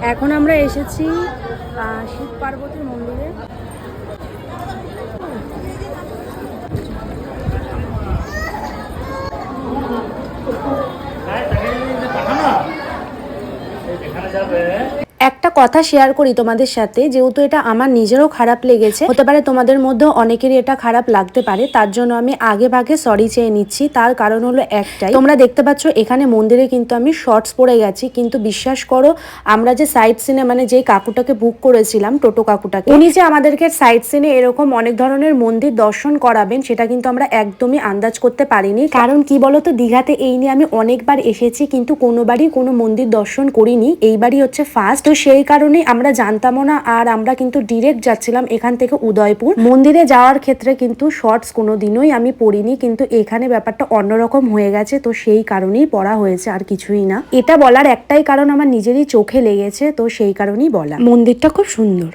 এখন আমরা এসেছি শিব পার্বতীর মন্দিরে। একটা কথা শেয়ার করি তোমাদের সাথে, যেহেতু এটা আমার নিজেরও খারাপ লেগেছে, হতে পারে তোমাদের মধ্যে অনেকেরই এটা খারাপ লাগতে পারে, তার জন্য আমি আগে ভাগে সরি চেয়ে নিচ্ছি। তার কারণ হলো একটাই, তোমরা দেখতে পাচ্ছ এখানে মন্দিরে কিন্তু আমি শর্টস পরে গেছি, কিন্তু বিশ্বাস করো আমরা যে সাইড সিনে মানে যে কাকুটাকে বুক করেছিলাম, টোটো কাকুটাকে, উনি যে আমাদেরকে সাইড সিনে এরকম অনেক ধরনের মন্দির দর্শন করাবেন সেটা কিন্তু আমরা একদমই আন্দাজ করতে পারিনি। কারণ কি বলতো, দীঘাতে এই নিয়ে আমি অনেকবার এসেছি কিন্তু কোনোবারই কোনো মন্দির দর্শন করিনি, এইবারই হচ্ছে ফার্স্ট। তো সেই কারণে আমরা জানতামও না, আর আমরা কিন্তু ডিরেক্ট যাচ্ছিলাম এখান থেকে উদয়পুর। মন্দিরে যাওয়ার ক্ষেত্রে কিন্তু শর্টস কোনোদিনই আমি পরিনি, কিন্তু এখানে ব্যাপারটা অন্যরকম হয়ে গেছে, তো সেই কারণেই পড়া হয়েছে, আর কিছুই না। এটা বলার একটাই কারণ, আমার নিজেরই চোখে লেগেছে, তো সেই কারণেই বলা। মন্দিরটা খুব সুন্দর।